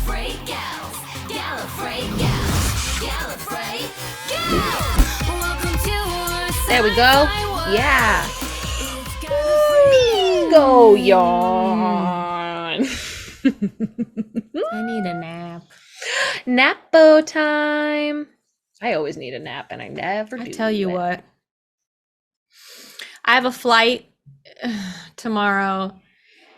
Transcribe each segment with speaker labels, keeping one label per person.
Speaker 1: Gallifrey gals. Gallifrey gals. Gallifrey gals. Welcome to our
Speaker 2: There we go.
Speaker 1: sci-fi
Speaker 2: Yeah.
Speaker 1: world. It's Gallifrey gals.
Speaker 2: Go yawn.
Speaker 3: I need a nap.
Speaker 2: Napo time. I always need a nap and I never do.
Speaker 3: I tell you
Speaker 2: it.
Speaker 3: what. I have a flight tomorrow.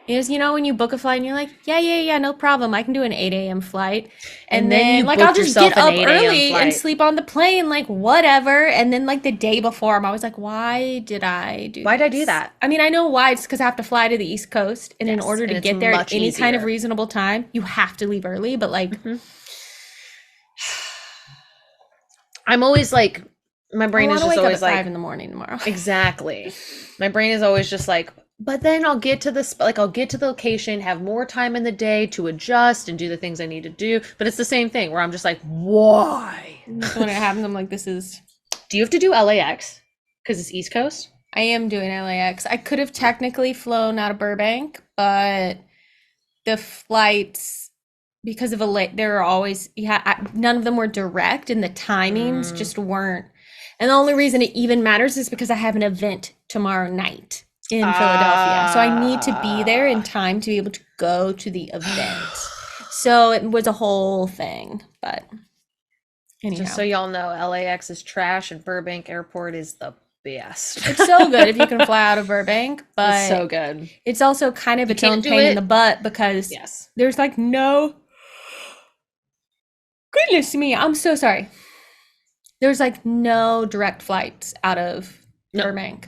Speaker 3: Is when you book a flight and you're like, yeah, no problem. I can do an 8 a.m. flight.
Speaker 2: And then you
Speaker 3: like
Speaker 2: booked
Speaker 3: I'll just
Speaker 2: yourself
Speaker 3: get
Speaker 2: an
Speaker 3: up
Speaker 2: 8 a.m.
Speaker 3: early and
Speaker 2: flight.
Speaker 3: sleep on the plane, like whatever. And then like the day before, I'm always like, why did I do
Speaker 2: Why'd I do
Speaker 3: this?
Speaker 2: that?
Speaker 3: I mean, I know why. It's because I have to fly to the East Coast. And in
Speaker 2: Yes,
Speaker 3: order
Speaker 2: and
Speaker 3: to
Speaker 2: it's
Speaker 3: get there at
Speaker 2: much
Speaker 3: any kind of
Speaker 2: easier.
Speaker 3: reasonable time, you have to leave early. But like,
Speaker 2: I'm always like, my
Speaker 3: I
Speaker 2: brain
Speaker 3: want
Speaker 2: is
Speaker 3: to
Speaker 2: just
Speaker 3: wake up
Speaker 2: always
Speaker 3: at 5
Speaker 2: like,
Speaker 3: in the morning tomorrow.
Speaker 2: exactly. My brain is always just like, but then I'll get to this, like I'll get to the location, have more time in the day to adjust and do the things I need to do. But it's the same thing where I'm just like, why?
Speaker 3: So when it happens, I'm like, this is.
Speaker 2: Do you have to do LAX? Because it's East Coast?
Speaker 3: I am doing LAX. I could have technically flown out of Burbank, but the flights, because of there are always, none of them were direct, and the timings just weren't. And the only reason it even matters is because I have an event tomorrow night in Philadelphia. So I need to be there in time to be able to go to the event. So it was a whole thing, but anyhow.
Speaker 2: Just so y'all know, LAX is trash and Burbank Airport is the best.
Speaker 3: It's so good if you can fly out of Burbank, but
Speaker 2: It's so good.
Speaker 3: it's also kind of its own
Speaker 2: can't do
Speaker 3: pain in
Speaker 2: it.
Speaker 3: the butt because
Speaker 2: Yes.
Speaker 3: there's like no. Goodness me, I'm so sorry. There's like no direct flights out of
Speaker 2: No.
Speaker 3: Burbank.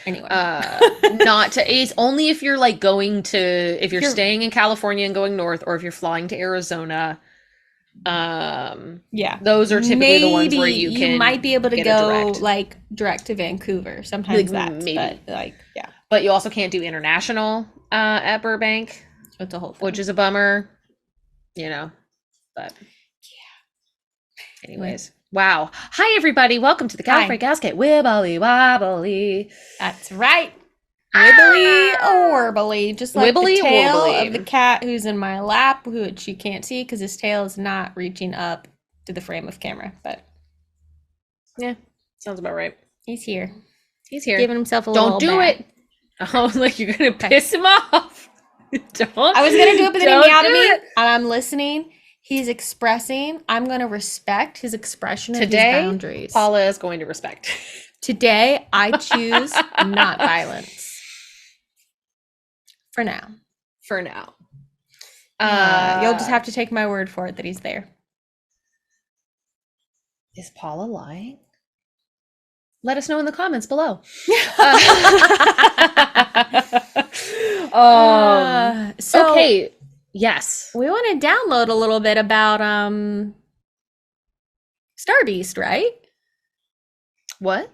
Speaker 3: Anyway,
Speaker 2: Not to it's only if you're like going to if you're
Speaker 3: You're-
Speaker 2: staying in California and going north, or if you're flying to Arizona.
Speaker 3: yeah.
Speaker 2: Those are typically the ones where you can
Speaker 3: might be able to
Speaker 2: get a
Speaker 3: go
Speaker 2: direct.
Speaker 3: like direct to Vancouver. Sometimes
Speaker 2: Like,
Speaker 3: that,
Speaker 2: maybe.
Speaker 3: but like yeah,
Speaker 2: But you also can't do international at Burbank,
Speaker 3: it's a whole thing.
Speaker 2: which is a bummer, but yeah. Anyways, wow. Hi everybody, welcome to the
Speaker 3: Hi.
Speaker 2: Gallifrey Gasket. Wibbly wobbly.
Speaker 3: That's right. Wibbly or Wobbly, just like
Speaker 2: Wibbly
Speaker 3: the tail
Speaker 2: wobbly.
Speaker 3: of the cat who's in my lap, which you can't see because his tail is not reaching up to the frame of camera, but
Speaker 2: Yeah, sounds about right.
Speaker 3: he's here,
Speaker 2: He's here.
Speaker 3: giving himself a little
Speaker 2: Don't do
Speaker 3: bath.
Speaker 2: it. I was like, you're gonna piss him off. Don't.
Speaker 3: I was gonna do it, but then
Speaker 2: Don't
Speaker 3: he meowed at
Speaker 2: do
Speaker 3: me,
Speaker 2: it.
Speaker 3: and I'm listening. He's expressing. I'm gonna respect his expression of
Speaker 2: Today,
Speaker 3: his boundaries.
Speaker 2: Paula is going to respect.
Speaker 3: Today, I choose not violence. For now.
Speaker 2: For now.
Speaker 3: You'll just have to take my word for it that he's there.
Speaker 2: Is Paula lying? Let us know in the comments below.
Speaker 3: So
Speaker 2: Okay. Yes.
Speaker 3: we want to download a little bit about Starbeast, right?
Speaker 2: What?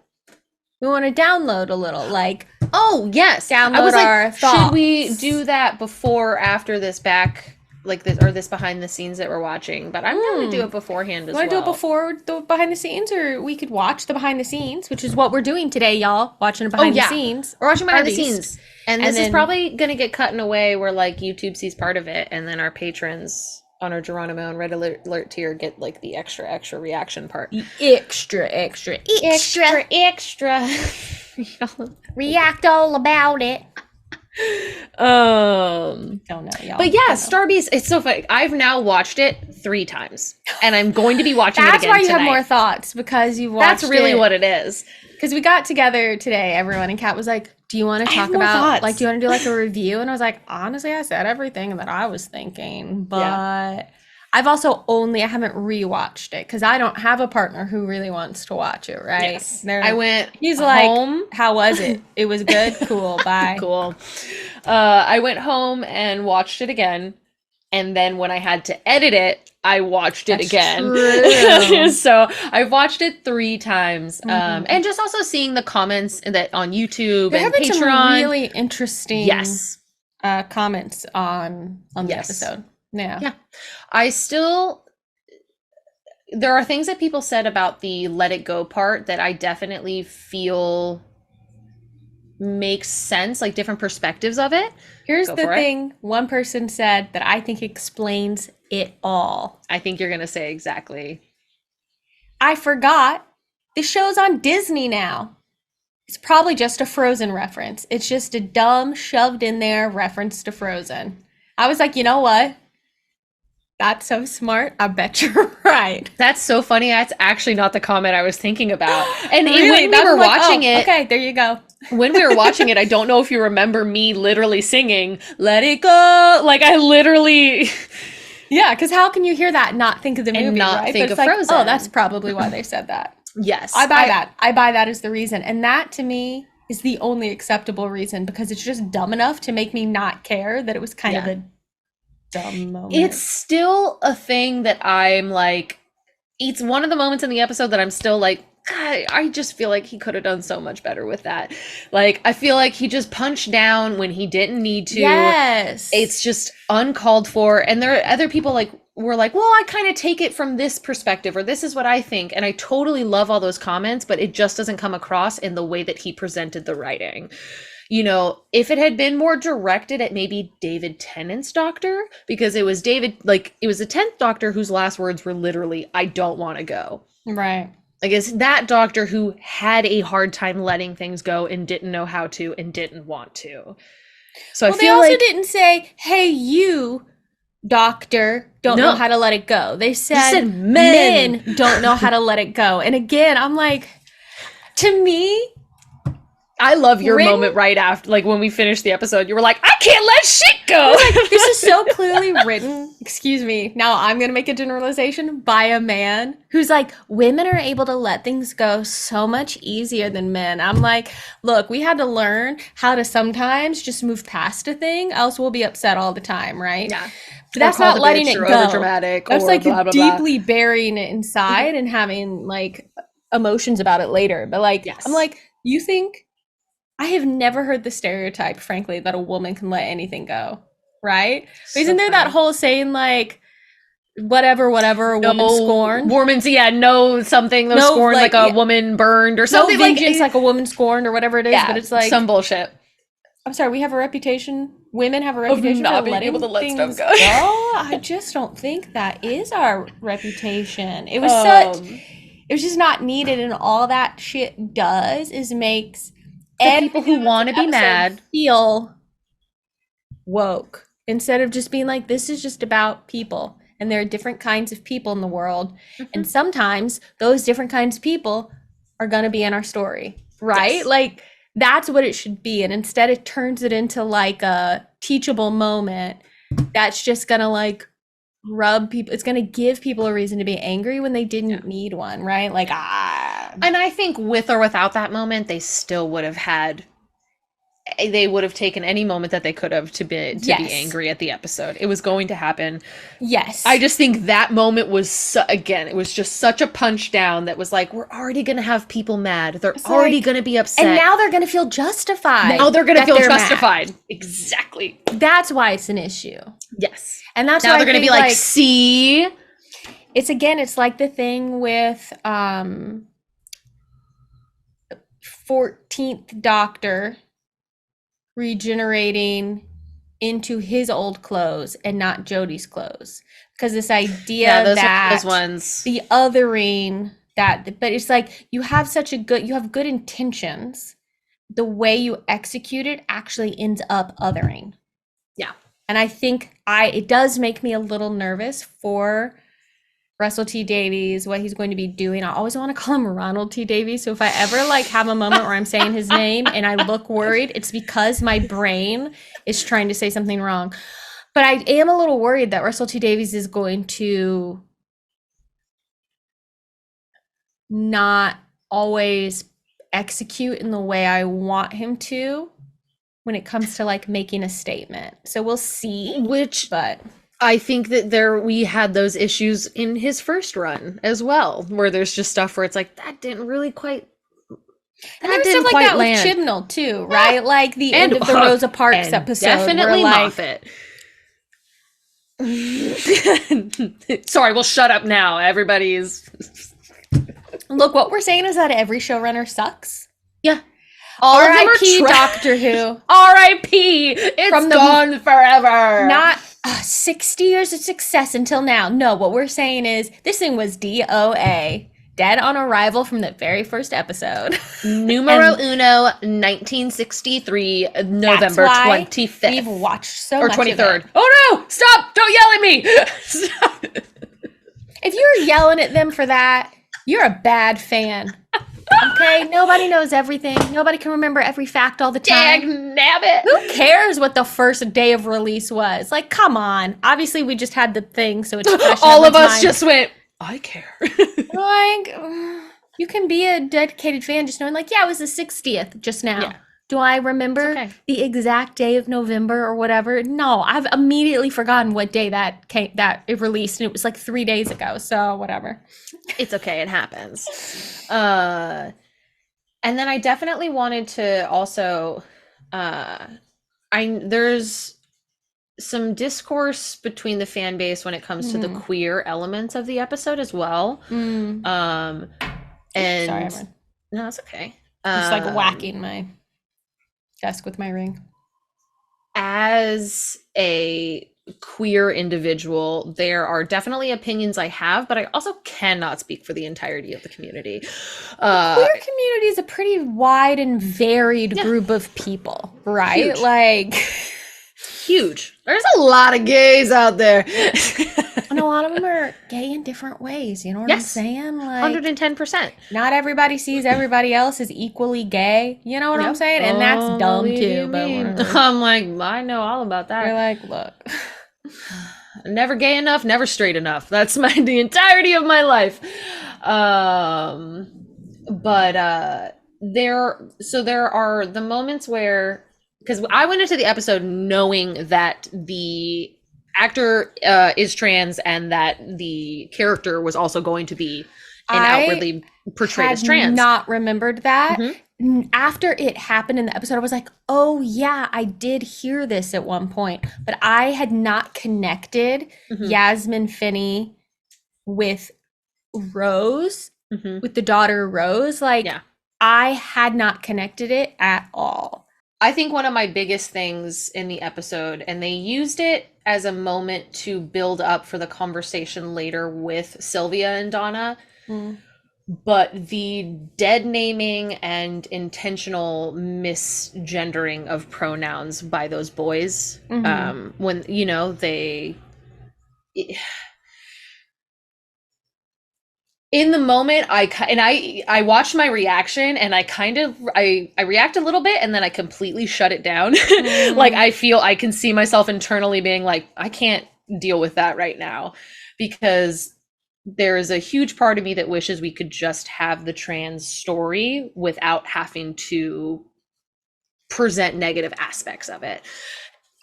Speaker 3: We want to download a little, like
Speaker 2: Oh, yes. I
Speaker 3: Download
Speaker 2: was like,
Speaker 3: our
Speaker 2: should we
Speaker 3: thoughts.
Speaker 2: do that before or after this this behind the scenes that we're watching? But I'm going to do it beforehand as
Speaker 3: want to
Speaker 2: well.
Speaker 3: do it before the behind the scenes, or we could watch the behind the scenes, which is what we're doing today, y'all. Watching a behind
Speaker 2: yeah.
Speaker 3: the scenes. We're watching
Speaker 2: Behind the
Speaker 3: Starbeast.
Speaker 2: scenes. And
Speaker 3: And
Speaker 2: this is
Speaker 3: then-
Speaker 2: probably going to get cut in a way where like YouTube sees part of it, and then our patrons on our Geronimo and Red Alert tier get like the extra reaction part.
Speaker 3: Extra. React all about it.
Speaker 2: Um
Speaker 3: Don't know, y'all.
Speaker 2: But yeah,
Speaker 3: Don't know.
Speaker 2: Starbeast, it's so funny. I've now watched it 3 times, and I'm going to be watching it
Speaker 3: That's
Speaker 2: again
Speaker 3: why you
Speaker 2: tonight.
Speaker 3: have more thoughts, because you've watched
Speaker 2: That's really
Speaker 3: it.
Speaker 2: what it is.
Speaker 3: Because we got together today, everyone, and Kat was like, do you want to
Speaker 2: I have
Speaker 3: talk
Speaker 2: more
Speaker 3: about,
Speaker 2: thoughts.
Speaker 3: like, do you want to do like a review? And I was like, honestly, I said everything that I was thinking, but I haven't rewatched it because I don't have a partner who really wants to watch it, right?
Speaker 2: Yes.
Speaker 3: They're-
Speaker 2: I went
Speaker 3: He's like,
Speaker 2: home.
Speaker 3: how was it? It was good? Cool, bye.
Speaker 2: Cool. I went home and watched it again. And then when I had to edit it, I watched it
Speaker 3: That's
Speaker 2: again.
Speaker 3: true.
Speaker 2: So I've watched it 3 times.
Speaker 3: Mhm.
Speaker 2: And just also seeing the comments that on YouTube
Speaker 3: There
Speaker 2: and
Speaker 3: have been
Speaker 2: Patreon.
Speaker 3: some really interesting
Speaker 2: Yes.
Speaker 3: comments on the
Speaker 2: Yes.
Speaker 3: episode. Yeah.
Speaker 2: Yeah. There are things that people said about the let it go part that I definitely feel makes sense, like different perspectives of it.
Speaker 3: Here's
Speaker 2: Go
Speaker 3: the
Speaker 2: for it.
Speaker 3: thing one person said that I think explains it all.
Speaker 2: I think you're going to say exactly.
Speaker 3: I forgot the show's on Disney now. It's probably just a Frozen reference. It's just a dumb, shoved in there reference to Frozen. I was like, you know what? That's so smart. I bet you're right.
Speaker 2: That's so funny. That's actually not the comment I was thinking about. And
Speaker 3: Really?
Speaker 2: when we
Speaker 3: That's
Speaker 2: were
Speaker 3: like,
Speaker 2: watching
Speaker 3: oh,
Speaker 2: it,
Speaker 3: okay, there you go.
Speaker 2: when we were watching it, I don't know if you remember me literally singing, "Let it go." Like I literally
Speaker 3: Yeah, because how can you hear that and not think of the movie,
Speaker 2: And not
Speaker 3: right?
Speaker 2: think
Speaker 3: But
Speaker 2: of
Speaker 3: it's like,
Speaker 2: Frozen.
Speaker 3: oh, that's probably why they said that.
Speaker 2: yes.
Speaker 3: I buy that. I buy that as the reason. And that to me is the only acceptable reason because it's just dumb enough to make me not care that it was kind of
Speaker 2: Yeah.
Speaker 3: a dumb moment.
Speaker 2: It's still a thing that I'm like, it's one of the moments in the episode that I'm still like, God, I just feel like he could have done so much better with that. Like, I feel like he just punched down when he didn't need to.
Speaker 3: Yes.
Speaker 2: It's just uncalled for. And there are other people like, were like, well, I kind of take it from this perspective, or this is what I think. And I totally love all those comments, but it just doesn't come across in the way that he presented the writing. You know, if it had been more directed at maybe David Tennant's doctor, because it was David, like, it was the 10th doctor whose last words were literally, I don't want to go.
Speaker 3: Right.
Speaker 2: Like, it's that doctor who had a hard time letting things go and didn't know how to and didn't want to. So
Speaker 3: Well,
Speaker 2: I
Speaker 3: they
Speaker 2: feel
Speaker 3: also
Speaker 2: like
Speaker 3: didn't say, hey, you, doctor, don't
Speaker 2: No.
Speaker 3: know how to let it go. They said,
Speaker 2: said men.
Speaker 3: don't know how to let it go. And again, I'm like, to me,
Speaker 2: I love your
Speaker 3: written-
Speaker 2: moment right after, like when we finished the episode, you were like, I can't let shit go.
Speaker 3: this is so clearly written, excuse me, now I'm going to make a generalization, by a man who's like, women are able to let things go so much easier than men. I'm like, look, we had to learn how to sometimes just move past a thing, else we'll be upset all the time, right?
Speaker 2: Yeah.
Speaker 3: But that's
Speaker 2: Or call
Speaker 3: not
Speaker 2: the
Speaker 3: letting
Speaker 2: bitch
Speaker 3: it
Speaker 2: or
Speaker 3: go.
Speaker 2: overdramatic
Speaker 3: That's
Speaker 2: or
Speaker 3: like
Speaker 2: blah, blah, blah.
Speaker 3: deeply burying it inside and having like emotions about it later. But like,
Speaker 2: Yes.
Speaker 3: I'm like, you think, I have never heard the stereotype, frankly, that a woman can let anything go, right?
Speaker 2: So
Speaker 3: Isn't there that
Speaker 2: funny.
Speaker 3: whole saying like, whatever, a woman scorned?
Speaker 2: Woman's, no something,
Speaker 3: No,
Speaker 2: scorned,
Speaker 3: like,
Speaker 2: like a
Speaker 3: yeah.
Speaker 2: woman burned or
Speaker 3: No
Speaker 2: something.
Speaker 3: vengeance like a woman scorned or whatever it is,
Speaker 2: yeah,
Speaker 3: but it's like,
Speaker 2: some bullshit.
Speaker 3: I'm sorry, we have a reputation, women have a reputation
Speaker 2: not
Speaker 3: for
Speaker 2: being
Speaker 3: letting
Speaker 2: able to let stuff
Speaker 3: things
Speaker 2: go.
Speaker 3: I just don't think that is our reputation. It was it was just not needed, and all that shit does is makes
Speaker 2: The people who want to be
Speaker 3: episode
Speaker 2: mad.
Speaker 3: feel woke instead of just being like, this is just about people, and there are different kinds of people in the world, and sometimes those different kinds of people are going to be in our story, right?
Speaker 2: Yes.
Speaker 3: Like, that's what it should be, and instead it turns it into like a teachable moment that's just going to like rub people, it's going to give people a reason to be angry when they didn't need one, right? Like,
Speaker 2: And I think with or without that moment, they still would have taken any moment that they could have to be
Speaker 3: Yes.
Speaker 2: angry at the episode. It was going to happen.
Speaker 3: yes.
Speaker 2: I just think that moment was, again, it was just such a punch down that was like, we're already going to have people mad. They're already
Speaker 3: like-
Speaker 2: going to be upset.
Speaker 3: and now they're going to feel justified.
Speaker 2: Now they're going to
Speaker 3: that
Speaker 2: feel
Speaker 3: they're mad.
Speaker 2: justified. Exactly.
Speaker 3: That's why it's an issue.
Speaker 2: Yes.
Speaker 3: And that's
Speaker 2: Now
Speaker 3: why
Speaker 2: they're going to be like, see?
Speaker 3: it's again, it's like the thing with 14th Doctor regenerating into his old clothes and not Jodie's clothes. Because this idea
Speaker 2: those ones.
Speaker 3: the othering that, but it's like you have good intentions. The way you execute it actually ends up othering.
Speaker 2: Yeah.
Speaker 3: And I think it does make me a little nervous for Russell T Davies, what he's going to be doing. I always want to call him Ronald T Davies. So if I ever like have a moment where I'm saying his name and I look worried, it's because my brain is trying to say something wrong. But I am a little worried that Russell T Davies is going to not always execute in the way I want him to when it comes to like making a statement. So we'll see. But
Speaker 2: I think that we had those issues in his first run as well, where there's just stuff where it's like, that didn't really quite,
Speaker 3: and there was stuff like that with Chibnall too, right? Like the end of the Rosa Parks
Speaker 2: and
Speaker 3: episode.
Speaker 2: definitely
Speaker 3: where, like,
Speaker 2: Moffat. Sorry, we'll shut up now. Everybody's...
Speaker 3: Look, what we're saying is that every showrunner sucks.
Speaker 2: Yeah. All of them are
Speaker 3: R.I.P.
Speaker 2: tra-
Speaker 3: Doctor Who.
Speaker 2: R.I.P. It's
Speaker 3: From the-
Speaker 2: gone forever.
Speaker 3: Not 60 years of success until now. No, what we're saying is this thing was DOA. Dead on arrival from the very first episode.
Speaker 2: Numero
Speaker 3: And
Speaker 2: uno, 1963, November
Speaker 3: why
Speaker 2: 25th.
Speaker 3: We've watched so
Speaker 2: or
Speaker 3: much
Speaker 2: 23rd.
Speaker 3: of it.
Speaker 2: Oh no! Stop! Don't yell at me! Stop.
Speaker 3: If you're yelling at them for that, you're a bad fan. Okay? Nobody knows everything. Nobody can remember every fact all the time.
Speaker 2: Dag nabbit!
Speaker 3: Who cares what the first day of release was? Like, come on. Obviously, we just had the thing, so it's fresh in
Speaker 2: All of
Speaker 3: everyone's
Speaker 2: us
Speaker 3: mind.
Speaker 2: just went, I care.
Speaker 3: Like, you can be a dedicated fan just knowing, like, yeah, it was the 60th just now.
Speaker 2: Yeah.
Speaker 3: Do I remember
Speaker 2: It's okay.
Speaker 3: the exact day of November or whatever? No, I've immediately forgotten what day that it released, and it was like 3 days ago. So whatever.
Speaker 2: It's okay, it happens. And then I definitely wanted to also there's some discourse between the fan base when it comes to the queer elements of the episode as well. And
Speaker 3: Sorry, everyone.
Speaker 2: no, it's okay.
Speaker 3: Just like whacking my desk with my ring.
Speaker 2: As a queer individual, there are definitely opinions I have, but I also cannot speak for the entirety of the community.
Speaker 3: Queer community is a pretty wide and varied group of people, right?
Speaker 2: Huge.
Speaker 3: Like,
Speaker 2: Huge. There's a lot of gays out there.
Speaker 3: and a lot of them are gay in different ways. You know what I'm
Speaker 2: Yes.
Speaker 3: saying? Like,
Speaker 2: 110%.
Speaker 3: not everybody sees everybody else as equally gay. You know what I'm
Speaker 2: Yep.
Speaker 3: saying? And that's dumb
Speaker 2: Believe
Speaker 3: too.
Speaker 2: you
Speaker 3: But
Speaker 2: me.
Speaker 3: whatever.
Speaker 2: I'm like, I know all about
Speaker 3: You're
Speaker 2: that.
Speaker 3: like, look.
Speaker 2: Never gay enough, never straight enough. That's the entirety of my life. There are the moments where, because I went into the episode knowing that the actor is trans and that the character was also going to be and
Speaker 3: I
Speaker 2: outwardly portrayed as trans.
Speaker 3: Not remembered that.
Speaker 2: Mhm.
Speaker 3: After it happened in the episode, I was like, oh yeah, I did hear this at one point, but I had not connected
Speaker 2: Mhm.
Speaker 3: Yasmin Finney with Rose,
Speaker 2: Mhm.
Speaker 3: with the daughter Rose. Like,
Speaker 2: Yeah.
Speaker 3: I had not connected it at all.
Speaker 2: I think one of my biggest things in the episode, and they used it as a moment to build up for the conversation later with Sylvia and Donna, but the dead naming and intentional misgendering of pronouns by those boys, when, you know, in the moment, I watched my reaction, and I react a little bit, and then I completely shut it down. Like, I can see myself internally being like, I can't deal with that right now, because there is a huge part of me that wishes we could just have the trans story without having to present negative aspects of it.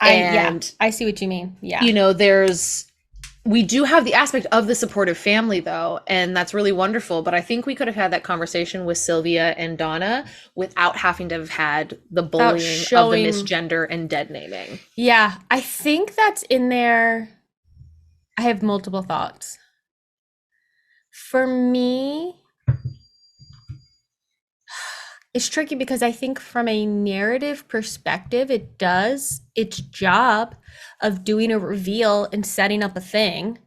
Speaker 3: I see what you mean. Yeah.
Speaker 2: You know, we do have the aspect of the supportive family, though, and that's really wonderful. But I think we could have had that conversation with Sylvia and Donna without having to have had the bullying of the misgender and dead naming.
Speaker 3: Yeah, I think that's in there. I have multiple thoughts. For me, it's tricky because I think from a narrative perspective, it does its job of doing a reveal and setting up a thing.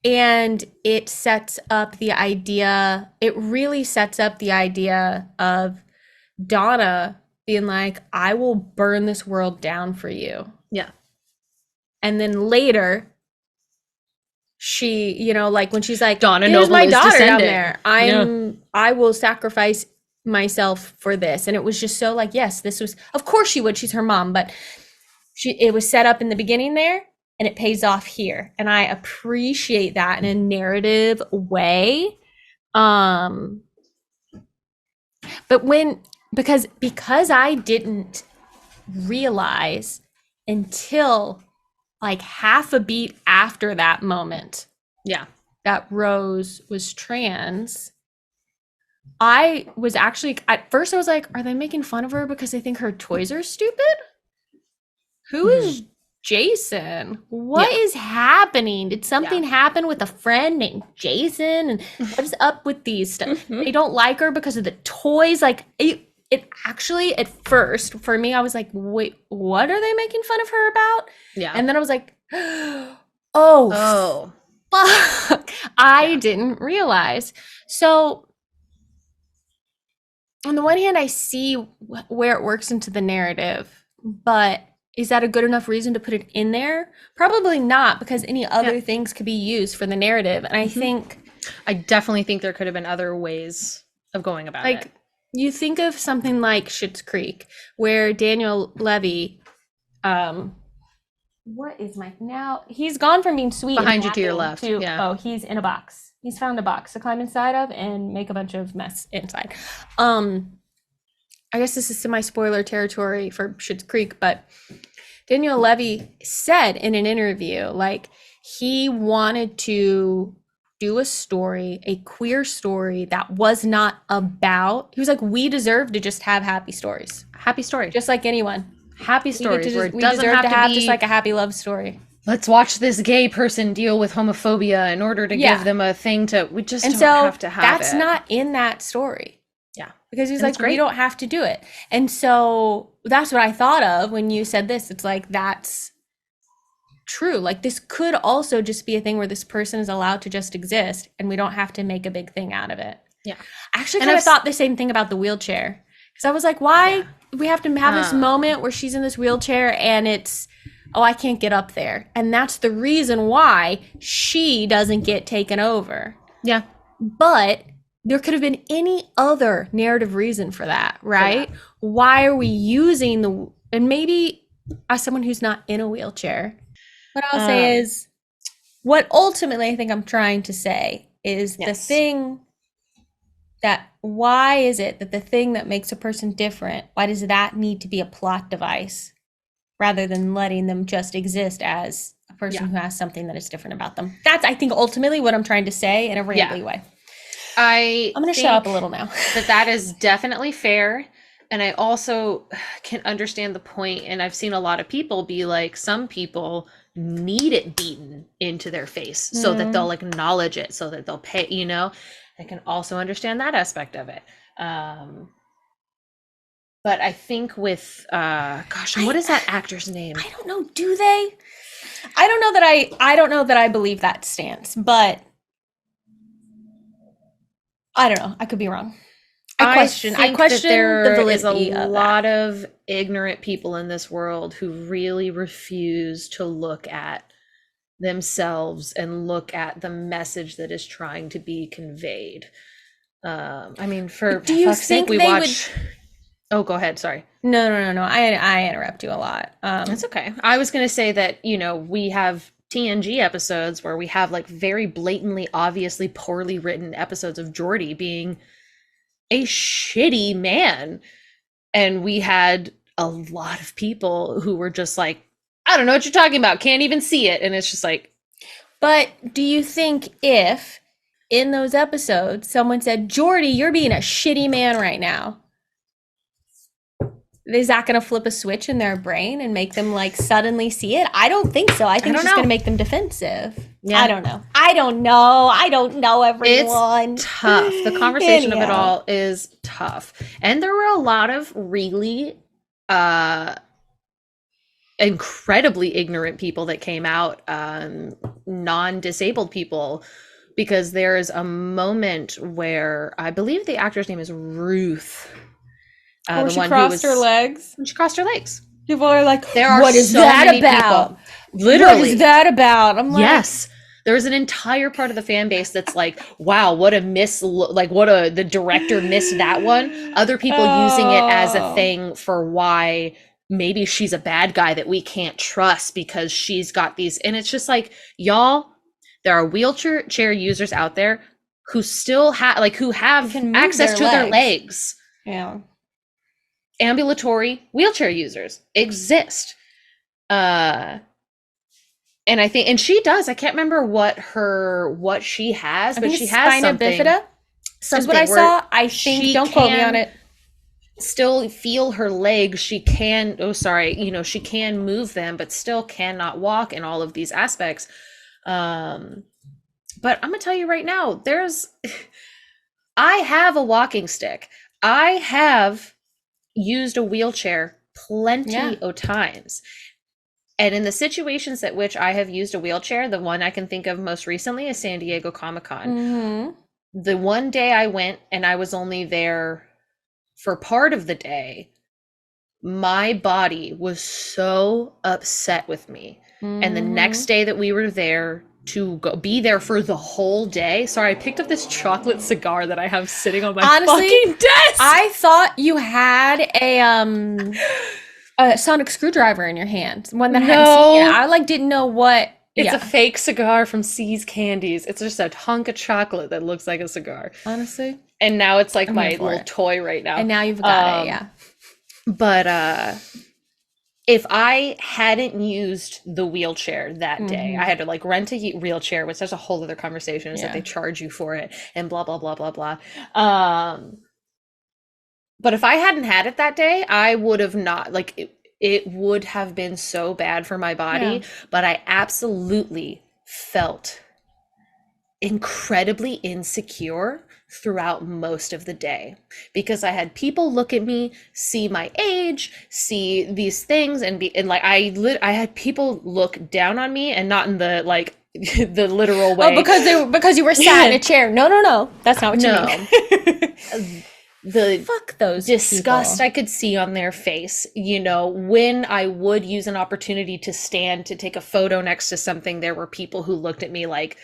Speaker 3: And it sets up the idea, it really sets up the idea of Donna being like, I will burn this world down for you.
Speaker 2: Yeah.
Speaker 3: And then later, she, you know, like when she's like,
Speaker 2: Donna
Speaker 3: there's
Speaker 2: Noble
Speaker 3: my
Speaker 2: is
Speaker 3: daughter down
Speaker 2: descending.
Speaker 3: there.
Speaker 2: Yeah.
Speaker 3: I will sacrifice myself for this. And it was just so like, yes, this was, of course she would, she's her mom, but it was set up in the beginning there and it pays off here. And I appreciate that in a narrative way. But because I didn't realize until like half a beat after that moment,
Speaker 2: Yeah.
Speaker 3: that Rose was trans, I was actually, at first I was like, are they making fun of her because they think her toys are stupid? Who is Jason, what is happening? Did something happen with a friend named Jason? And what is up with these stuff? They don't like her because of the toys. Like it actually, at first, for me, I was like, wait, what are they making fun of her about?
Speaker 2: Yeah.
Speaker 3: And then I was like, oh, fuck. I didn't realize. So on the one hand, I see where it works into the narrative, but is that a good enough reason to put it in there? Probably not, because any other things could be used for the narrative. And I
Speaker 2: definitely think there could have been other ways of going about it.
Speaker 3: You think of something like Schitt's Creek, where Daniel Levy, he's gone from being sweet
Speaker 2: behind
Speaker 3: and
Speaker 2: you to your
Speaker 3: happy
Speaker 2: left.
Speaker 3: oh, he's in a box. He's found a box to climb inside of and make a bunch of mess inside. I guess this is semi-spoiler territory for Schitt's Creek, but Daniel Levy said in an interview, like, he wanted to do a story, a queer story that was not about, he was like, we deserve to just have happy stories.
Speaker 2: Happy story.
Speaker 3: Just like anyone.
Speaker 2: Happy stories where it
Speaker 3: we
Speaker 2: doesn't
Speaker 3: deserve
Speaker 2: have
Speaker 3: to have
Speaker 2: be,
Speaker 3: just like a happy love story.
Speaker 2: Let's watch this gay person deal with homophobia in order to give them a thing to, we just don't have to have
Speaker 3: that's
Speaker 2: it.
Speaker 3: not in that story.
Speaker 2: Yeah.
Speaker 3: Because he's like, we don't have to do it. And so that's what I thought of when you said this. It's like, that's true. Like, this could also just be a thing where this person is allowed to just exist and we don't have to make a big thing out of it.
Speaker 2: Yeah.
Speaker 3: I actually kind of thought the same thing about the wheelchair. Because I was like, why we have to have this moment where she's in this wheelchair and it's, oh, I can't get up there. And that's the reason why she doesn't get taken over.
Speaker 2: Yeah.
Speaker 3: But there could have been any other narrative reason for that, right? Why are we using and maybe as someone who's not in a wheelchair, what I'll say is, what ultimately I think I'm trying to say is the thing that, why is it that the thing that makes a person different, why does that need to be a plot device rather than letting them just exist as a person who has something that is different about them? That's, I think, ultimately what I'm trying to say in a rambly way. I'm going to shut up a little now.
Speaker 2: That is definitely fair. And I also can understand the point. And I've seen a lot of people be like, some people need it beaten into their face so that they'll acknowledge it, so that they'll pay, I can also understand that aspect of it. But I think with, what is that actor's name?
Speaker 3: I don't know. Do they? I don't know that I believe that stance, but I don't know. I could be wrong. I question the validity
Speaker 2: of a lot of ignorant people in this world who really refuse to look at themselves and look at the message that is trying to be conveyed. I mean, for fuck's sake, we watch. Oh, go ahead. Sorry.
Speaker 3: No. I interrupt you a lot.
Speaker 2: That's okay. I was going to say that, we have TNG episodes where we have like very blatantly, obviously poorly written episodes of Geordi being a shitty man. And we had a lot of people who were just like, I don't know what you're talking about. Can't even see it. And it's just like.
Speaker 3: But do you think if in those episodes someone said, Geordi, you're being a shitty man right now, is that going to flip a switch in their brain and make them like suddenly see it? I don't think so. I think it's just going to make them defensive. Yeah. I don't know, everyone.
Speaker 2: It's tough. The conversation of it all is tough. And there were a lot of really incredibly ignorant people that came out, non-disabled people, because there is a moment where I believe the actor's name is Ruth.
Speaker 3: She crossed her legs.
Speaker 2: She crossed her legs.
Speaker 3: People are like,
Speaker 2: what is that about?
Speaker 3: Literally. What is that about? I'm like,
Speaker 2: yes. There's an entire part of the fan base that's like, wow, the director missed that one. Other people using it as a thing for why maybe she's a bad guy that we can't trust because she's got these. And it's just like, y'all, there are wheelchair users out there who still have access to their legs.
Speaker 3: Yeah.
Speaker 2: Ambulatory wheelchair users exist. And I think, and she does, I can't remember what she has, but she has
Speaker 3: spina
Speaker 2: something.
Speaker 3: Bifida. That's what I saw. I think, don't quote me on it.
Speaker 2: still feel her legs. She can, she can move them, but still cannot walk in all of these aspects. But I'm gonna tell you right now, I have a walking stick. I have used a wheelchair plenty of times. And in the situations at which I have used a wheelchair, the one I can think of most recently is San Diego Comic-Con.
Speaker 3: Mm-hmm.
Speaker 2: The one day I went and I was only there for part of the day, my body was so upset with me.
Speaker 3: Mm-hmm.
Speaker 2: And the next day that we were there to be there for the whole day. Sorry, I picked up this chocolate cigar that I have sitting on my fucking desk.
Speaker 3: I thought you had a sonic screwdriver in your hand. One that I hadn't seen yet. I didn't know what.
Speaker 2: It's a fake cigar from C's Candies. It's just a hunk of chocolate that looks like a cigar.
Speaker 3: Honestly.
Speaker 2: And now it's like my little toy right now.
Speaker 3: And now you've got it, yeah.
Speaker 2: But if I hadn't used the wheelchair that day, I had to rent a wheelchair, which there's a whole other conversation, is that they charge you for it and blah, blah, blah, blah, blah. But if I hadn't had it that day, I would have not, it would have been so bad for my body. But I absolutely felt incredibly insecure throughout most of the day, because I had people look at me, see my age, see these things, and I had people look down on me, and not in the the literal way.
Speaker 3: Oh, because you were sat in a chair. No, that's not what you mean. Fuck those
Speaker 2: disgust
Speaker 3: people.
Speaker 2: I could see on their face, when I would use an opportunity to stand to take a photo next to something. There were people who looked at me like,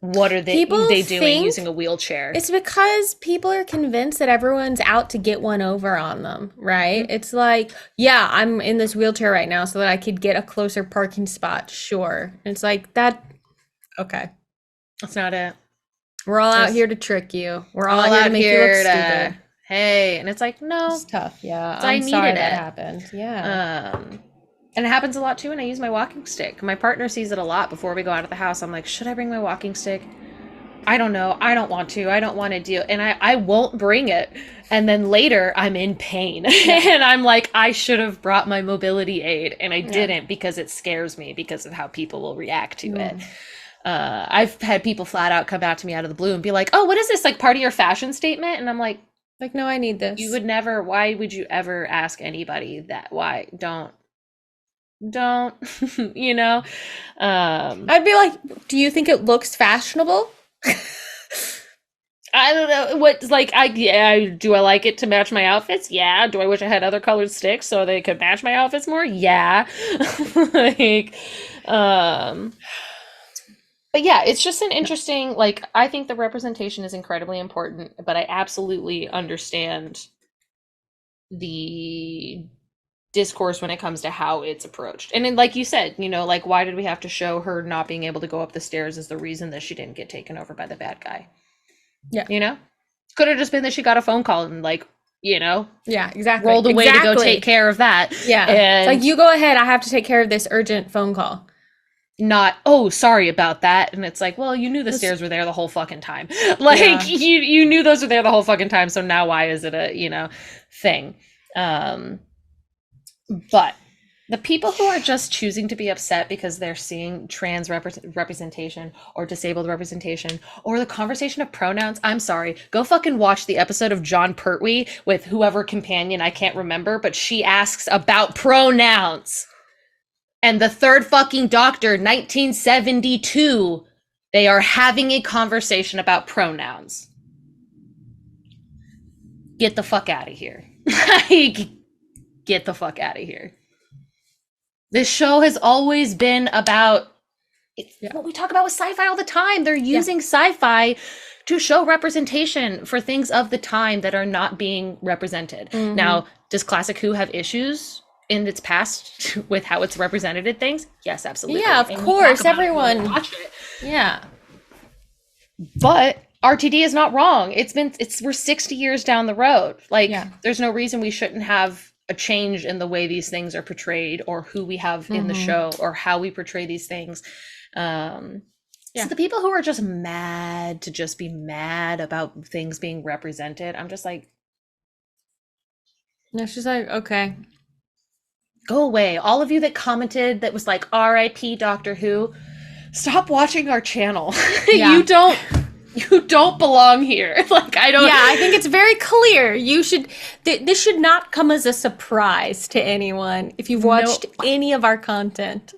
Speaker 2: what are they doing using a wheelchair?
Speaker 3: It's because people are convinced that everyone's out to get one over on them, right? Mm-hmm. It's like, yeah, I'm in this wheelchair right now so that I could get a closer parking spot. Sure. And it's like that. Okay.
Speaker 2: That's not it.
Speaker 3: We're all out here to trick you. We're all out here to make you look stupid.
Speaker 2: Hey, and it's like, no.
Speaker 3: It's tough. Yeah.
Speaker 2: I'm sorry that
Speaker 3: happened. Yeah.
Speaker 2: And it happens a lot too when I use my walking stick. My partner sees it a lot before we go out of the house. I'm like, should I bring my walking stick? I don't know. I don't want to. I don't want to deal. And I won't bring it. And then later I'm in pain. And I'm like, I should have brought my mobility aid. And I didn't, because it scares me because of how people will react to it. I've had people flat out come out to me out of the blue and be like, oh, what is this? Part of your fashion statement? And I'm like,
Speaker 3: no, I need this.
Speaker 2: You would never. Why would you ever ask anybody that? Why? Don't I'd
Speaker 3: be like, do you think it looks fashionable?
Speaker 2: I don't know what, do I like it to match my outfits? Yeah. Do I wish I had other colored sticks so they could match my outfits more? Yeah. But yeah, it's just an interesting, I think the representation is incredibly important, but I absolutely understand the discourse when it comes to how it's approached. And then, like you said, why did we have to show her not being able to go up the stairs as the reason that she didn't get taken over by the bad guy? Yeah. Could have just been that she got a phone call and
Speaker 3: yeah, exactly.
Speaker 2: rolled away to go take care of that.
Speaker 3: Yeah.
Speaker 2: And
Speaker 3: it's you go ahead, I have to take care of this urgent phone call.
Speaker 2: Not, oh, sorry about that. And it's like, well, you knew the stairs were there the whole fucking time. You knew those were there the whole fucking time. So now why is it a, thing? But the people who are just choosing to be upset because they're seeing trans representation or disabled representation or the conversation of pronouns, I'm sorry, go fucking watch the episode of John Pertwee with whoever companion, I can't remember, but she asks about pronouns. And the Third fucking Doctor, 1972, they are having a conversation about pronouns. Get the fuck out of here. Get the fuck out of here. This show has always been about what we talk about with sci-fi all the time. They're using sci-fi to show representation for things of the time that are not being represented. Mm-hmm. Now, does Classic Who have issues in its past with how it's represented things? Yes, absolutely.
Speaker 3: Yeah, of course. Everyone
Speaker 2: watch it.
Speaker 3: Yeah.
Speaker 2: But RTD is not wrong. We're 60 years down the road. There's no reason we shouldn't have a change in the way these things are portrayed or who we have in the show or how we portray these things. So the people who are just mad to just be mad about things being represented, I'm just like,
Speaker 3: No, she's like, okay.
Speaker 2: Go away. All of you that commented that was like RIP Doctor Who, stop watching our channel.
Speaker 3: Yeah.
Speaker 2: You don't belong here. Like I don't
Speaker 3: Yeah, I think it's very clear. You should. This should not come as a surprise to anyone if you've watched any of our content.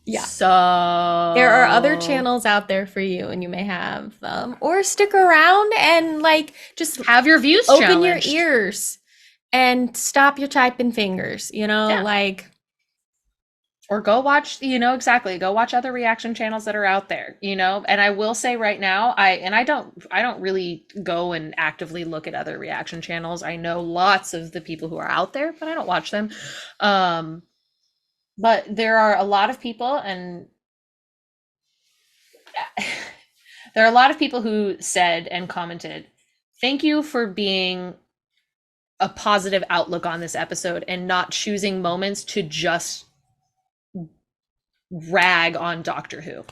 Speaker 3: Yeah.
Speaker 2: So
Speaker 3: There are other channels out there for you, and you may have them, or stick around and like just
Speaker 2: have your views
Speaker 3: open
Speaker 2: challenged.
Speaker 3: your ears and stop your typing fingers.
Speaker 2: Yeah.
Speaker 3: Like.
Speaker 2: Or go watch, exactly. Go watch other reaction channels that are out there, And I will say right now, I don't really go and actively look at other reaction channels. I know lots of the people who are out there, but I don't watch them. But there are a lot of people, and there are a lot of people who said and commented, "Thank you for being a positive outlook on this episode and not choosing moments to just rag on Doctor Who."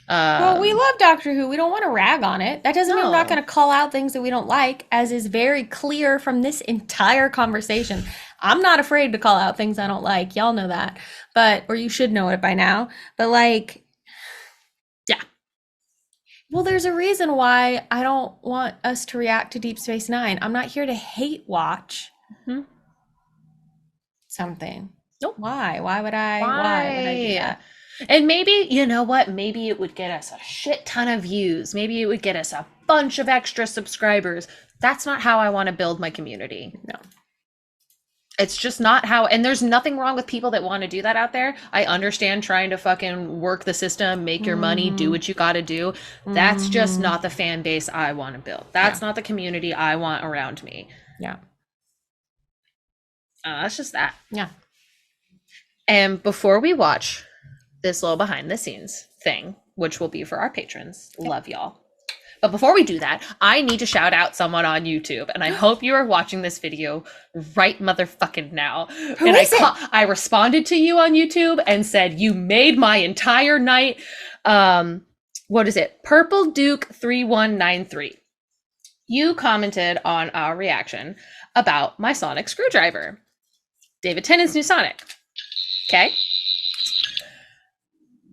Speaker 3: Well, we love Doctor Who. We don't want to rag on it. That doesn't mean we're not
Speaker 2: No.
Speaker 3: going to call out things that we don't like, as is very clear from this entire conversation. I'm not afraid to call out things I don't like. Y'all know that. Or you should know it by now. But like,
Speaker 2: Yeah.
Speaker 3: well, there's a reason why I don't want us to react to Deep Space Nine. I'm not here to hate watch
Speaker 2: Mhm.
Speaker 3: something.
Speaker 2: Nope.
Speaker 3: Why? Why would I do that?
Speaker 2: And maybe, you know what? Maybe it would get us a shit ton of views. Maybe it would get us a bunch of extra subscribers. That's not how I want to build my community.
Speaker 3: No.
Speaker 2: It's just not how, and there's nothing wrong with people that want to do that out there. I understand trying to fucking work the system, make your money, do what you got to do. That's just not the fan base I want to build. That's not the community I want around me.
Speaker 3: Yeah.
Speaker 2: That's just that.
Speaker 3: Yeah.
Speaker 2: And before we watch this little behind the scenes thing, which will be for our patrons, love y'all. But before we do that, I need to shout out someone on YouTube, and I hope you are watching this video right motherfucking now.
Speaker 3: Who
Speaker 2: and
Speaker 3: is it?
Speaker 2: I responded to you on YouTube and said, you made my entire night. What is it? Purple Duke 3193. You commented on our reaction about my sonic screwdriver. David Tennant's new Sonic. Okay.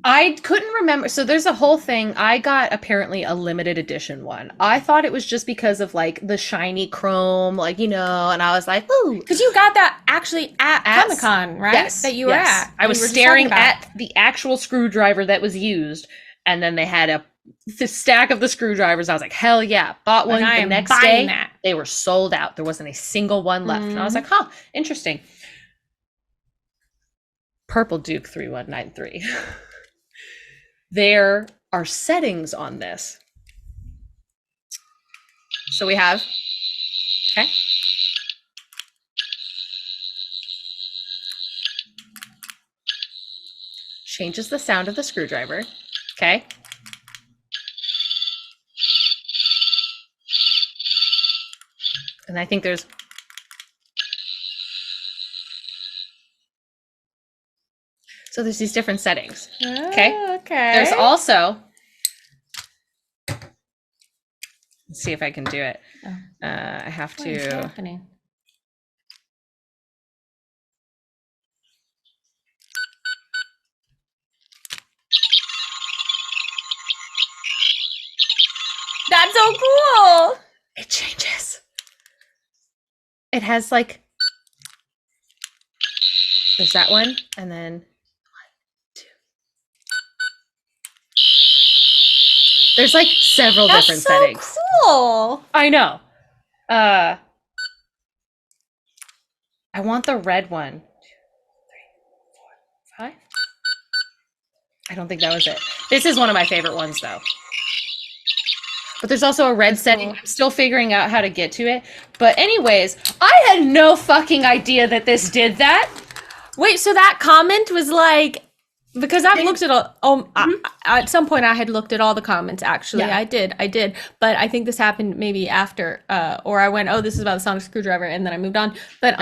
Speaker 2: I couldn't remember. So there's a whole thing. I got apparently a limited edition one. I thought it was just because of like the shiny chrome, like, and I was like, ooh.
Speaker 3: Because you got that actually at Comic-Con, right?
Speaker 2: Yes.
Speaker 3: That you were at.
Speaker 2: I was
Speaker 3: You were just
Speaker 2: staring
Speaker 3: talking about.
Speaker 2: at the actual screwdriver that was used. And then they had the stack of the screwdrivers. I was like, hell yeah. Bought one.
Speaker 3: And I
Speaker 2: The
Speaker 3: am
Speaker 2: next
Speaker 3: buying
Speaker 2: day,
Speaker 3: that.
Speaker 2: they were sold out. There wasn't a single one left. And I was like, huh, interesting. Purple Duke 3193. There are settings on this. So we have, okay. Changes the sound of the screwdriver, okay. And I think there's, so there's these different settings. Okay.
Speaker 3: Oh, okay.
Speaker 2: There's also, let's see if I can do it.
Speaker 3: Oh.
Speaker 2: I have
Speaker 3: What is
Speaker 2: to,
Speaker 3: happening? That's so cool.
Speaker 2: it changes. It has like, there's that one, and then 1, 2. There's like several
Speaker 3: That's
Speaker 2: different
Speaker 3: so
Speaker 2: settings.
Speaker 3: cool.
Speaker 2: I know. I want the red one. 2, 3, 4, 5. I don't think that was it. This is one of my favorite ones though. But there's also a red setting.
Speaker 3: cool.
Speaker 2: I'm still figuring out how to get to it. But anyways, I had no fucking idea that this did that.
Speaker 3: Wait, so that comment was like, because I've looked at all, at some point I had looked at all the comments, actually.
Speaker 2: Yeah.
Speaker 3: I did. But I think this happened maybe after, or I went, oh, this is about the sonic screwdriver, and then I moved on. But,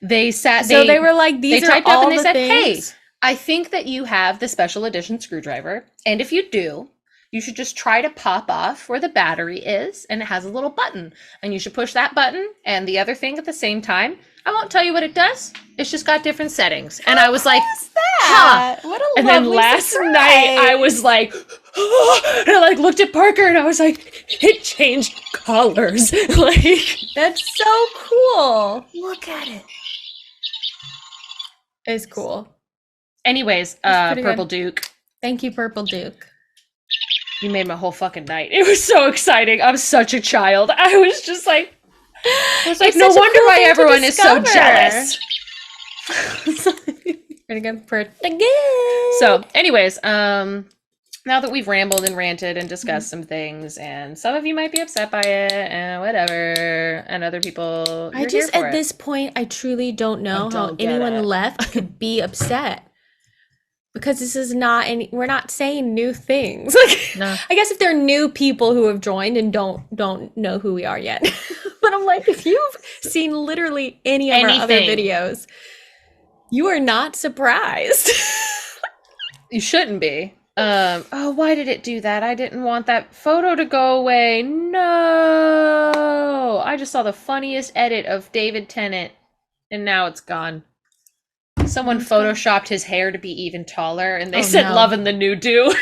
Speaker 2: They sat.
Speaker 3: so they were like, these
Speaker 2: they
Speaker 3: are
Speaker 2: typed up
Speaker 3: all
Speaker 2: and they
Speaker 3: the
Speaker 2: said,
Speaker 3: things.
Speaker 2: "Hey, I think that you have the special edition screwdriver, and if you do, you should just try to pop off where the battery is, and it has a little button. And you should push that button and the other thing at the same time. I won't tell you what it does. It's just got different settings. And I was like,
Speaker 3: What's that? What a
Speaker 2: and then
Speaker 3: lovely
Speaker 2: last
Speaker 3: surprise.
Speaker 2: night I was like, and I like looked at Parker and I was like, it changed colors. Like,
Speaker 3: That's so cool.
Speaker 2: look at it.
Speaker 3: It's cool.
Speaker 2: Anyways,
Speaker 3: That's pretty
Speaker 2: Purple
Speaker 3: good.
Speaker 2: Duke,
Speaker 3: Thank you, Purple Duke.
Speaker 2: you made my whole fucking night. It was so exciting. I'm such a child. I was just like,
Speaker 3: It's
Speaker 2: no
Speaker 3: such a
Speaker 2: wonder
Speaker 3: cool
Speaker 2: why
Speaker 3: thing to
Speaker 2: everyone is so
Speaker 3: discover.
Speaker 2: jealous.
Speaker 3: Pretty good for again.
Speaker 2: So, anyways, now that we've rambled and ranted and discussed some things, and some of you might be upset by it, and whatever, and other people,
Speaker 3: I
Speaker 2: you're
Speaker 3: just
Speaker 2: here for
Speaker 3: at
Speaker 2: it.
Speaker 3: this point, I truly don't know how
Speaker 2: don't get
Speaker 3: anyone
Speaker 2: it.
Speaker 3: left could be upset. Because this is not any, we're not saying new things. Like,
Speaker 2: No.
Speaker 3: I guess if there are new people who have joined and don't know who we are yet. But I'm like, if you've seen literally any of our other
Speaker 2: Anything.
Speaker 3: videos, you are not surprised.
Speaker 2: You shouldn't be. Oh, why did it do that? I didn't want that photo to go away. No. I just saw the funniest edit of David Tennant, and now it's gone. Someone photoshopped his hair to be even taller, and they
Speaker 3: Oh,
Speaker 2: said
Speaker 3: no.
Speaker 2: loving the new do.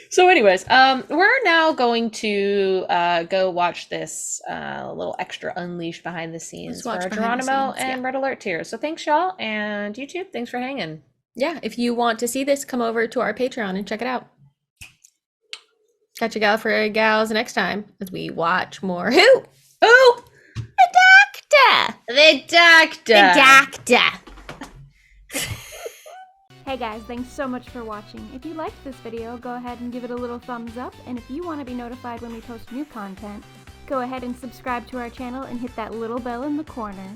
Speaker 2: So anyways, we're now going to go watch this little extra Unleashed behind the scenes for
Speaker 3: watch
Speaker 2: our
Speaker 3: behind the
Speaker 2: Geronimo
Speaker 3: scenes,
Speaker 2: and Red Alert tiers. So thanks, y'all, and YouTube, thanks for hanging.
Speaker 3: Yeah, if you want to see this, come over to our Patreon and check it out. Catch you Gallifrey gals next time as we watch more Who?
Speaker 2: Oh,
Speaker 3: The Doctor!
Speaker 2: the doctor.
Speaker 3: The Doctor!
Speaker 4: Hey guys, thanks so much for watching. If you liked this video, go ahead and give it a little thumbs up, and if you want to be notified when we post new content, go ahead and subscribe to our channel and hit that little bell in the corner.